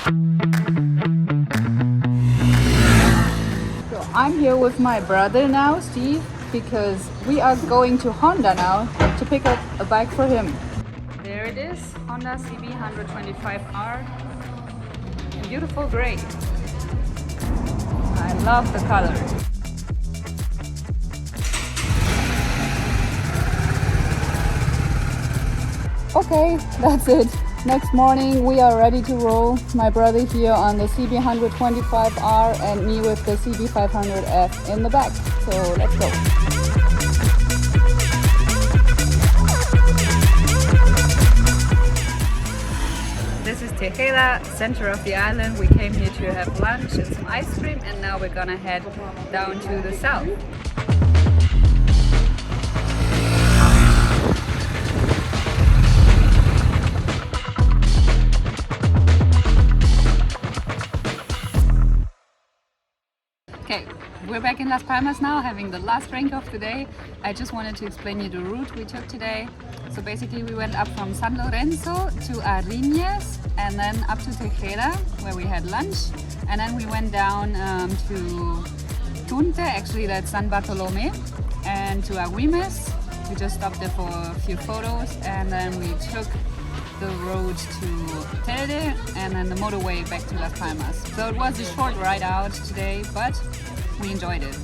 So I'm here with my brother now, Steve, because we are going to Honda now to pick up a bike for him. There it is, Honda CB125R in beautiful gray. I love the color. Okay, that's it. Next morning we are ready to roll. My brother here on the CB125R and me with the CB500F in the back. So let's go. This is Tejeda, center of the island. We came here to have lunch and some ice cream, and now we're gonna head down to the south. Okay, we're back in Las Palmas now, having the last drink of the day. I just wanted to explain you the route we took today. So basically we went up from San Lorenzo to Ariñez and then up to Tejeda where we had lunch, and then we went down to Tunte, actually that's San Bartolome, and to Agüimes. We just stopped there for a few photos, and then we took the road to Telde and then the motorway back to Las Palmas. So it was a short ride out today, but we enjoyed it.